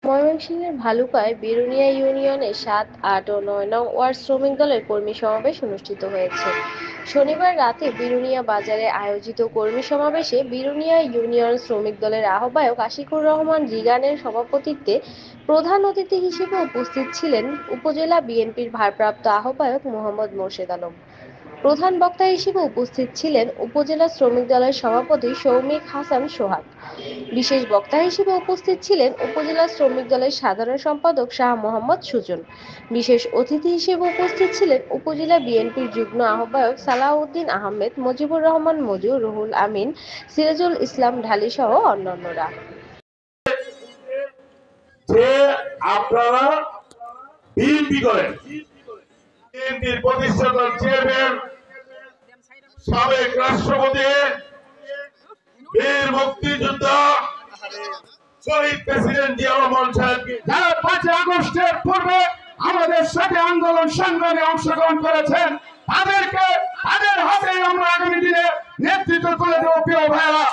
ময়মনসিংহের ভালুকায় বিরুনিয়া ইউনিয়নের ৭, ৮ ও ৯ নং ওয়ার্ড শ্রমিক দলের কর্মী সমাবেশ অনুষ্ঠিত হয়েছে। শনিবার রাতে বিরুনিয়া বাজারে আয়োজিত কর্মী সমাবেশে বিরুনিয়া ইউনিয়ন শ্রমিক দলের আহ্বায়ক আশিকুর রহমান রিগানের সভাপতিত্বে প্রধান অতিথি হিসেবে উপস্থিত ছিলেন উপজেলা বিএনপির ভারপ্রাপ্ত আহ্বায়ক মোহাম্মদ মোর্শেদ আলম। প্রধান বক্তা হিসেবে উপস্থিত ছিলেন উপজেলা শ্রমিক দলের সভাপতি সৌমিক হাসান সোহাগ। বিশেষ বক্তা হিসেবে উপস্থিত ছিলেন উপজেলা শ্রমিক দলের সাধারণ সম্পাদক শাহ মোহাম্মদ সুজন। বিশেষ অতিথি হিসেবে উপস্থিত ছিলেন উপজেলা বিএনপির যুগ্ম আহ্বায়ক সালাউদ্দিন আহমেদ, মুজিবুর রহমান মজু, রুহুল আমিন, সিরাজুল ইসলাম ঢালি সহ অন্যান্যরা। আপনারা বিএনপি করেন, বিএনপির প্রতিষ্ঠাতা চেয়ারম্যান সাবেক রাষ্ট্রপতি বীর মুক্তিযোদ্ধা শহীদ প্রেসিডেন্ট জিয়া রহমান সাহেবকে যারা 5 আগস্টের পূর্বে আমাদের সাথে আন্দোলন সংগ্রামে অংশগ্রহণ করেছেন, তাদের হাতে আমরা আগামী দিনে নেতৃত্ব করে দেব। প্রিয় ভাইরা,